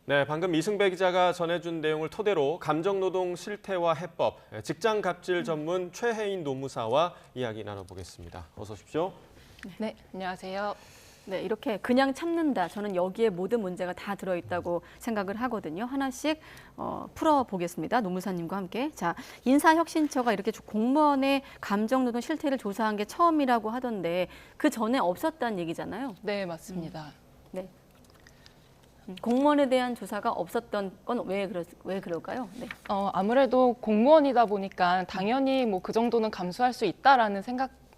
네, 방금 이승배 기자가 전해준 내용을 토대로 감정노동 실태와 해법, 직장 갑질 전문 최혜인 노무사와 이야기 나눠보겠습니다. 어서 오십시오. 네, 안녕하세요. 네, 이렇게 그냥 참는다. 저는 여기에 모든 문제가 다 들어있다고 생각을 하거든요. 하나씩 풀어보겠습니다. 노무사님과 함께. 자, 인사혁신처가 이렇게 공무원의 감정노동 실태를 조사한 게 처음이라고 하던데 그 전에 없었다는 얘기잖아요. 네, 맞습니다. 네. 공무원에 대한 조사가 없었던 건 왜 그럴까요? 네. 아무래도 공무원이다 보니까 당연히 뭐 그 정도는 감수할 수 있다라는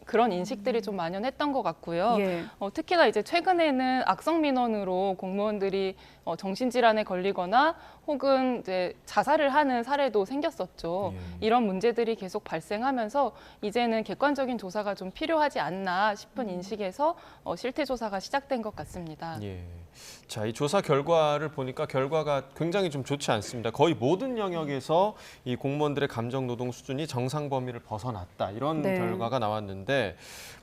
그런 인식들이 좀 만연했던 것 같고요. 예. 특히나 이제 최근에는 악성 민원으로 공무원들이 정신질환에 걸리거나 혹은 이제 자살을 하는 사례도 생겼었죠. 이런 문제들이 계속 발생하면서 이제는 객관적인 조사가 좀 필요하지 않나 싶은 인식에서 실태 조사가 시작된 것 같습니다. 예. 자, 이 조사 결과를 보니까 결과가 굉장히 좀 좋지 않습니다. 거의 모든 영역에서 이 공무원들의 감정 노동 수준이 정상 범위를 벗어났다. 이런 네. 결과가 나왔는데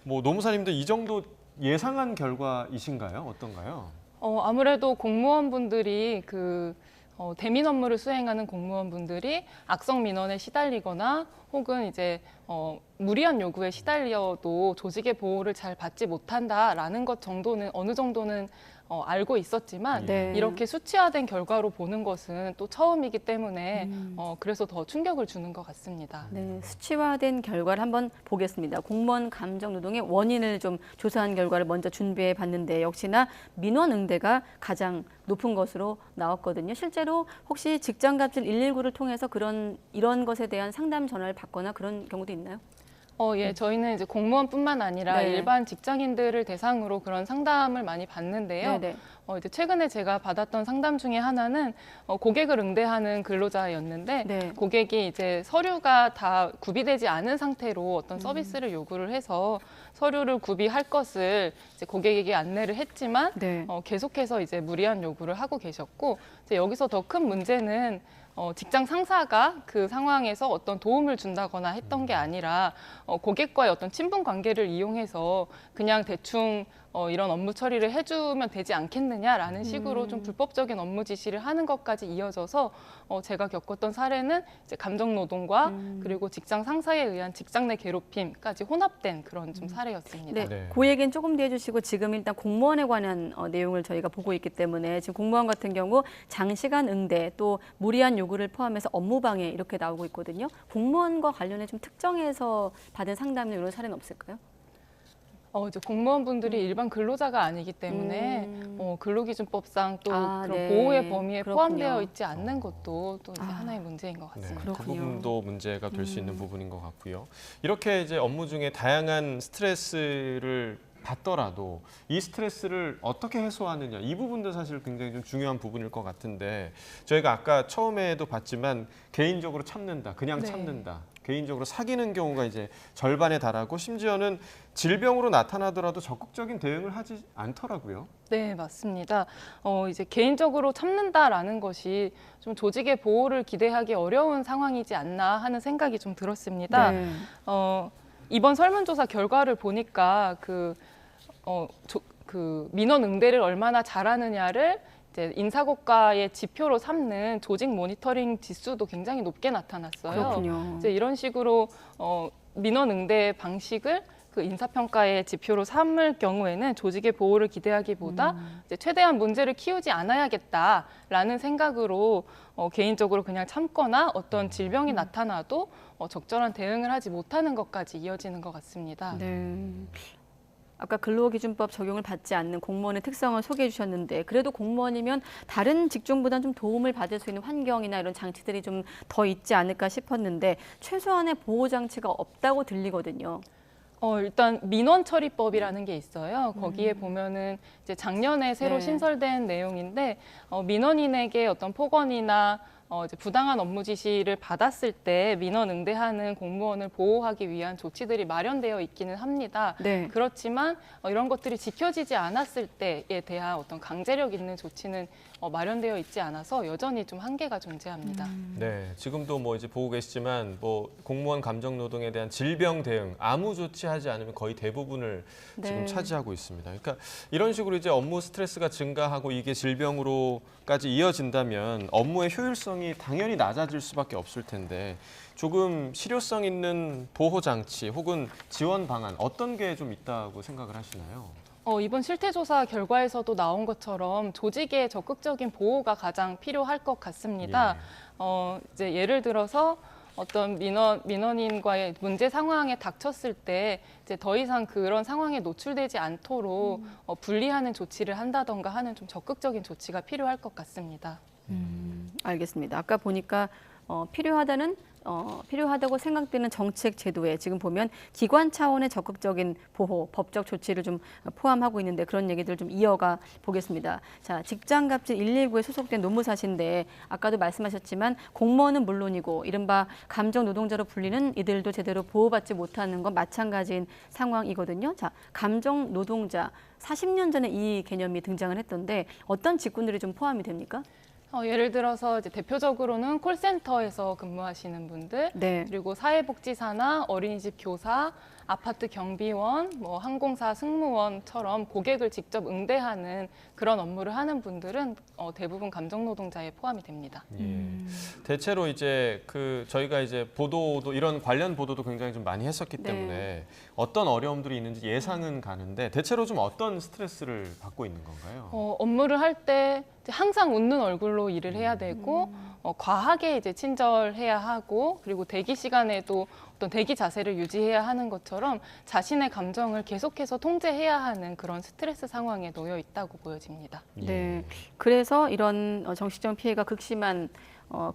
뭐 노무사님도 이 정도 예상한 결과이신가요? 어떤가요? 아무래도 공무원분들이 대민 업무를 수행하는 공무원분들이 악성 민원에 시달리거나 혹은 이제 무리한 요구에 시달려도 조직의 보호를 잘 받지 못한다라는 것 정도는 어느 정도는 알고 있었지만 네. 이렇게 수치화된 결과로 보는 것은 또 처음이기 때문에 그래서 더 충격을 주는 것 같습니다. 네, 수치화된 결과를 한번 보겠습니다. 공무원 감정 노동의 원인을 좀 조사한 결과를 먼저 준비해 봤는데 역시나 민원 응대가 가장 높은 것으로 나왔거든요. 실제로 혹시 직장갑질 119를 통해서 이런 것에 대한 상담 전화를 받거나 그런 경우도 있나요? 예, 저희는 이제 공무원뿐만 아니라 네. 일반 직장인들을 대상으로 그런 상담을 많이 받는데요. 네네. 이제 최근에 제가 받았던 상담 중에 하나는 고객을 응대하는 근로자였는데 네. 고객이 이제 서류가 다 구비되지 않은 상태로 어떤 서비스를 요구를 해서 서류를 구비할 것을 이제 고객에게 안내를 했지만 네. 계속해서 이제 무리한 요구를 하고 계셨고 이제 여기서 더 큰 문제는 직장 상사가 그 상황에서 어떤 도움을 준다거나 했던 게 아니라 고객과의 어떤 친분 관계를 이용해서 그냥 대충 이런 업무 처리를 해주면 되지 않겠느냐라는 식으로 좀 불법적인 업무 지시를 하는 것까지 이어져서 제가 겪었던 사례는 이제 감정 노동과 그리고 직장 상사에 의한 직장 내 괴롭힘까지 혼합된 그런 좀 사례였습니다. 네, 네. 그 얘기는 조금 더 해주시고 지금 일단 공무원에 관한 내용을 저희가 보고 있기 때문에 지금 공무원 같은 경우 장시간 응대 또 무리한 요구를 포함해서 업무방해 이렇게 나오고 있거든요. 공무원과 관련해 좀 특정해서 받은 상담이나 이런 사례는 없을까요? 이제 공무원분들이 일반 근로자가 아니기 때문에 근로기준법상 또 그런 네. 보호의 범위에 그렇군요. 포함되어 있지 않는 것도 또 이제 하나의 문제인 것 네, 같습니다. 그 그렇군요. 부분도 문제가 될 수 있는 부분인 것 같고요. 이렇게 이제 업무 중에 다양한 스트레스를 받더라도 이 스트레스를 어떻게 해소하느냐 이 부분도 사실 굉장히 좀 중요한 부분일 것 같은데 저희가 아까 처음에도 봤지만 개인적으로 참는다, 그냥 네. 참는다, 개인적으로 사귀는 경우가 이제 절반에 달하고 심지어는 질병으로 나타나더라도 적극적인 대응을 하지 않더라고요. 네, 맞습니다. 이제 개인적으로 참는다라는 것이 좀 조직의 보호를 기대하기 어려운 상황이지 않나 하는 생각이 좀 들었습니다. 네. 이번 설문조사 결과를 보니까 민원 응대를 얼마나 잘하느냐를 이제 인사고과의 지표로 삼는 조직 모니터링 지수도 굉장히 높게 나타났어요. 그렇군요. 이제 이런 식으로 민원 응대 방식을 그 인사평가의 지표로 삼을 경우에는 조직의 보호를 기대하기보다 이제 최대한 문제를 키우지 않아야겠다라는 생각으로 개인적으로 그냥 참거나 어떤 질병이 나타나도 적절한 대응을 하지 못하는 것까지 이어지는 것 같습니다. 네. 아까 근로기준법 적용을 받지 않는 공무원의 특성을 소개해 주셨는데 그래도 공무원이면 다른 직종보다는 좀 도움을 받을 수 있는 환경이나 이런 장치들이 좀 더 있지 않을까 싶었는데 최소한의 보호 장치가 없다고 들리거든요. 일단 민원처리법이라는 게 있어요. 거기에 보면은 이제 작년에 새로 네. 신설된 내용인데 민원인에게 어떤 폭언이나 이제 부당한 업무 지시를 받았을 때 민원 응대하는 공무원을 보호하기 위한 조치들이 마련되어 있기는 합니다. 네. 그렇지만 이런 것들이 지켜지지 않았을 때에 대한 어떤 강제력 있는 조치는 마련되어 있지 않아서 여전히 좀 한계가 존재합니다. 네, 지금도 뭐 이제 보고 계시지만 뭐 공무원 감정 노동에 대한 질병 대응 아무 조치하지 않으면 거의 대부분을 지금 네. 차지하고 있습니다. 그러니까 이런 식으로 이제 업무 스트레스가 증가하고 이게 질병으로까지 이어진다면 업무의 효율성이 당연히 낮아질 수밖에 없을 텐데 조금 실효성 있는 보호 장치 혹은 지원 방안 어떤 게 좀 있다고 생각을 하시나요? 이번 실태조사 결과에서도 나온 것처럼 조직의 적극적인 보호가 가장 필요할 것 같습니다. 이제 예를 들어서 어떤 민원인과의 문제 상황에 닥쳤을 때 이제 더 이상 그런 상황에 노출되지 않도록 분리하는 조치를 한다던가 하는 좀 적극적인 조치가 필요할 것 같습니다. 알겠습니다. 아까 보니까 필요하다고 생각되는 정책 제도에 지금 보면 기관 차원의 적극적인 보호, 법적 조치를 좀 포함하고 있는데 그런 얘기들 좀 이어가 보겠습니다. 자, 직장갑질 119에 소속된 노무사신데 아까도 말씀하셨지만 공무원은 물론이고 이른바 감정 노동자로 불리는 이들도 제대로 보호받지 못하는 건 마찬가지인 상황이거든요. 자, 감정 노동자 40년 전에 이 개념이 등장을 했던데 어떤 직군들이 좀 포함이 됩니까? 예를 들어서 이제 대표적으로는 콜센터에서 근무하시는 분들, 네. 그리고 사회복지사나 어린이집 교사, 아파트 경비원, 뭐 항공사 승무원처럼 고객을 직접 응대하는 그런 업무를 하는 분들은 대부분 감정 노동자에 포함이 됩니다. 예. 대체로 이제 저희가 이제 보도도 이런 관련 보도도 굉장히 좀 많이 했었기 때문에 어떤 어려움들이 있는지 예상은 가는데 대체로 좀 어떤 스트레스를 받고 있는 건가요? 업무를 할 때 항상 웃는 얼굴로 일을 해야 되고 과하게 이제 친절해야 하고 그리고 대기 시간에도 어떤 대기 자세를 유지해야 하는 것처럼 자신의 감정을 계속해서 통제해야 하는 그런 스트레스 상황에 놓여 있다고 보여집니다. 네. 그래서 이런 정신적 피해가 극심한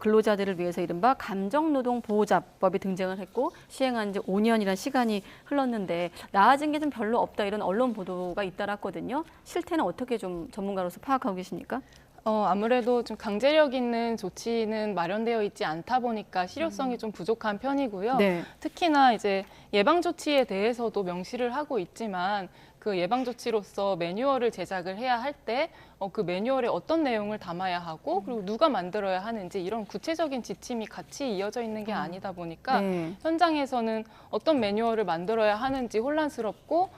근로자들을 위해서 이른바 감정노동보호자법이 등장을 했고 시행한 지 5년이라는 시간이 흘렀는데 나아진 게 좀 별로 없다 이런 언론 보도가 잇따랐거든요. 실태는 어떻게 좀 전문가로서 파악하고 계십니까? 아무래도 좀 강제력 있는 조치는 마련되어 있지 않다 보니까 실효성이 좀 부족한 편이고요. 네. 특히나 이제 예방 조치에 대해서도 명시를 하고 있지만 그 예방 조치로서 매뉴얼을 제작을 해야 할 때 그 매뉴얼에 어떤 내용을 담아야 하고 그리고 누가 만들어야 하는지 이런 구체적인 지침이 같이 이어져 있는 게 아니다 보니까 네. 현장에서는 어떤 매뉴얼을 만들어야 하는지 혼란스럽고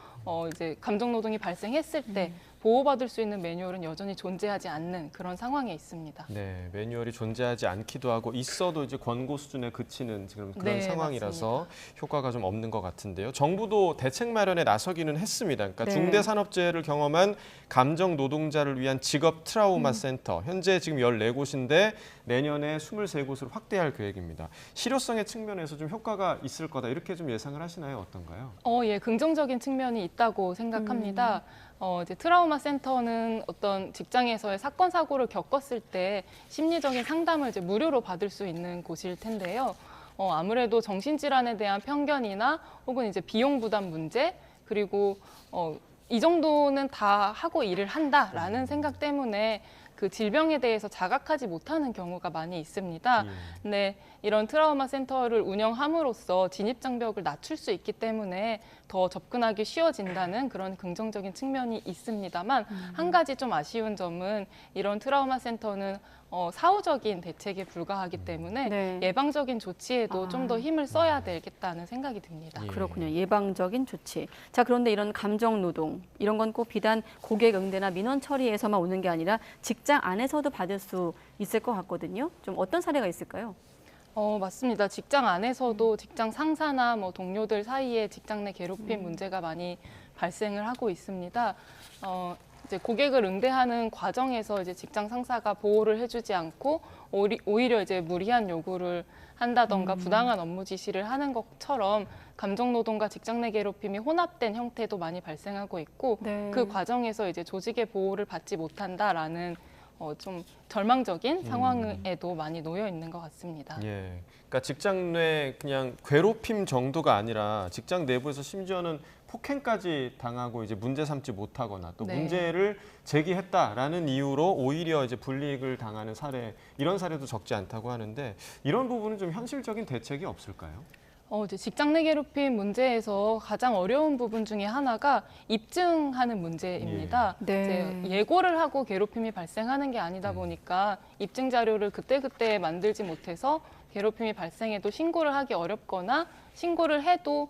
이제 감정 노동이 발생했을 때 보호받을 수 있는 매뉴얼은 여전히 존재하지 않는 그런 상황에 있습니다. 네, 매뉴얼이 존재하지 않기도 하고 있어도 이제 권고 수준에 그치는 지금 그런 네, 상황이라서 효과가 좀 없는 것 같은데요. 정부도 대책 마련에 나서기는 했습니다. 그러니까 네. 중대산업재해를 경험한 감정 노동자를 위한 직업 트라우마 센터 현재 지금 14곳인데 내년에 23곳으로 확대할 계획입니다. 실효성의 측면에서 좀 효과가 있을 거다 이렇게 좀 예상을 하시나요? 어떤가요? 예, 긍정적인 측면이 있다고 생각합니다. 이제 트라우마 센터는 어떤 직장에서의 사건 사고를 겪었을 때 심리적인 상담을 이제 무료로 받을 수 있는 곳일 텐데요. 아무래도 정신질환에 대한 편견이나 혹은 이제 비용 부담 문제 그리고 이 정도는 다 하고 일을 한다라는 생각 때문에 그 질병에 대해서 자각하지 못하는 경우가 많이 있습니다. 근데 이런 트라우마 센터를 운영함으로써 진입 장벽을 낮출 수 있기 때문에 더 접근하기 쉬워진다는 그런 긍정적인 측면이 있습니다만 한 가지 좀 아쉬운 점은 이런 트라우마 센터는 사후적인 대책에 불과하기 때문에 네. 예방적인 조치에도 좀 더 힘을 써야 되겠다는 생각이 듭니다. 예. 그렇군요. 예방적인 조치. 자, 그런데 이런 감정 노동 이런 건 꼭 비단 고객 응대나 민원 처리에서만 오는 게 아니라 직장 안에서도 받을 수 있을 것 같거든요. 좀 어떤 사례가 있을까요? 맞습니다. 직장 안에서도 직장 상사나 뭐 동료들 사이에 직장 내 괴롭힘 문제가 많이 발생을 하고 있습니다. 이제 고객을 응대하는 과정에서 이제 직장 상사가 보호를 해주지 않고 오히려 이제 무리한 요구를 한다던가 부당한 업무 지시를 하는 것처럼 감정 노동과 직장 내 괴롭힘이 혼합된 형태도 많이 발생하고 있고 네. 그 과정에서 이제 조직의 보호를 받지 못한다라는 좀 절망적인 상황에도 많이 놓여 있는 것 같습니다. 예, 그러니까 직장 내 그냥 괴롭힘 정도가 아니라 직장 내부에서 심지어는 폭행까지 당하고 이제 문제 삼지 못하거나 또 네. 문제를 제기했다라는 이유로 오히려 이제 불이익을 당하는 사례 이런 사례도 적지 않다고 하는데 이런 부분은 좀 현실적인 대책이 없을까요? 이제 직장 내 괴롭힘 문제에서 가장 어려운 부분 중에 하나가 입증하는 문제입니다. 네. 이제 예고를 하고 괴롭힘이 발생하는 게 아니다 보니까 입증 자료를 그때그때 만들지 못해서 괴롭힘이 발생해도 신고를 하기 어렵거나 신고를 해도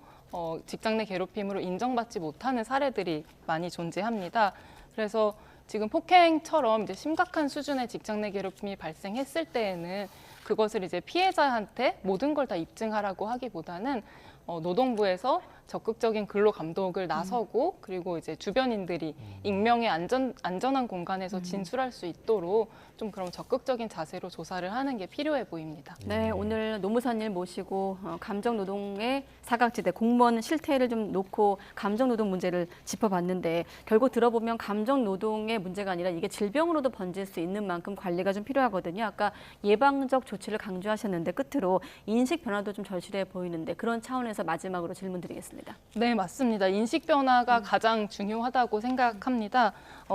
직장 내 괴롭힘으로 인정받지 못하는 사례들이 많이 존재합니다. 그래서 지금 폭행처럼 이제 심각한 수준의 직장 내 괴롭힘이 발생했을 때에는 그것을 이제 피해자한테 모든 걸 다 입증하라고 하기보다는 노동부에서 적극적인 근로 감독을 나서고 그리고 이제 주변인들이 익명의 안전한 공간에서 진술할 수 있도록 좀 그런 적극적인 자세로 조사를 하는 게 필요해 보입니다. 네, 오늘 노무사님 모시고 감정노동의 사각지대, 공무원 실태를 좀 놓고 감정노동 문제를 짚어봤는데 결국 들어보면 감정노동의 문제가 아니라 이게 질병으로도 번질 수 있는 만큼 관리가 좀 필요하거든요. 아까 예방적 조치를 강조하셨는데 끝으로 인식 변화도 좀 절실해 보이는데 그런 차원에서 마지막으로 질문 드리겠습니다. 네, 맞습니다. 인식 변화가 가장 중요하다고 생각합니다.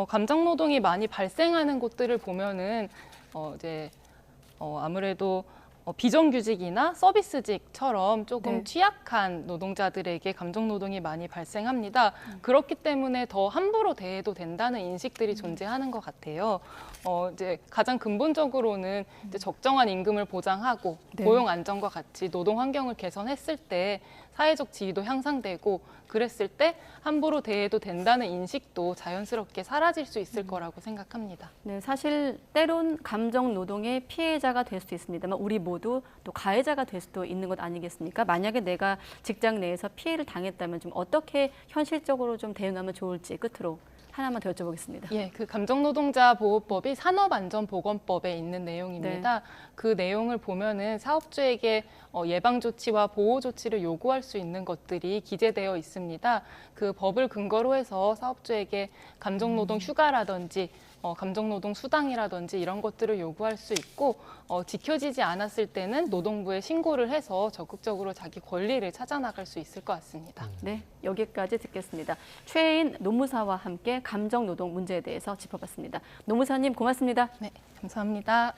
감정노동이 많이 발생하는 곳들을 보면은 이제 아무래도 비정규직이나 서비스직처럼 조금 네. 취약한 노동자들에게 감정노동이 많이 발생합니다. 그렇기 때문에 더 함부로 대해도 된다는 인식들이 존재하는 것 같아요. 이제 가장 근본적으로는 이제 적정한 임금을 보장하고 네. 고용 안정과 같이 노동 환경을 개선했을 때 사회적 지위도 향상되고 그랬을 때 함부로 대해도 된다는 인식도 자연스럽게 사라질 수 있을 거라고 생각합니다. 네, 사실 때론 감정 노동의 피해자가 될 수도 있습니다만 우리 모두 또 가해자가 될 수도 있는 것 아니겠습니까? 만약에 내가 직장 내에서 피해를 당했다면 좀 어떻게 현실적으로 좀 대응하면 좋을지 끝으로 하나만 더 여쭤보겠습니다. 예, 그 감정노동자 보호법이 산업안전보건법에 있는 내용입니다. 그 내용을 보면은 사업주에게 예방 조치와 보호 조치를 요구할 수 있는 것들이 기재되어 있습니다. 그 법을 근거로 해서 사업주에게 감정노동 휴가라든지 감정노동 수당이라든지 이런 것들을 요구할 수 있고 지켜지지 않았을 때는 노동부에 신고를 해서 적극적으로 자기 권리를 찾아나갈 수 있을 것 같습니다. 네, 여기까지 듣겠습니다. 최혜인 노무사와 함께 감정노동 문제에 대해서 짚어봤습니다. 노무사님 고맙습니다. 네, 감사합니다.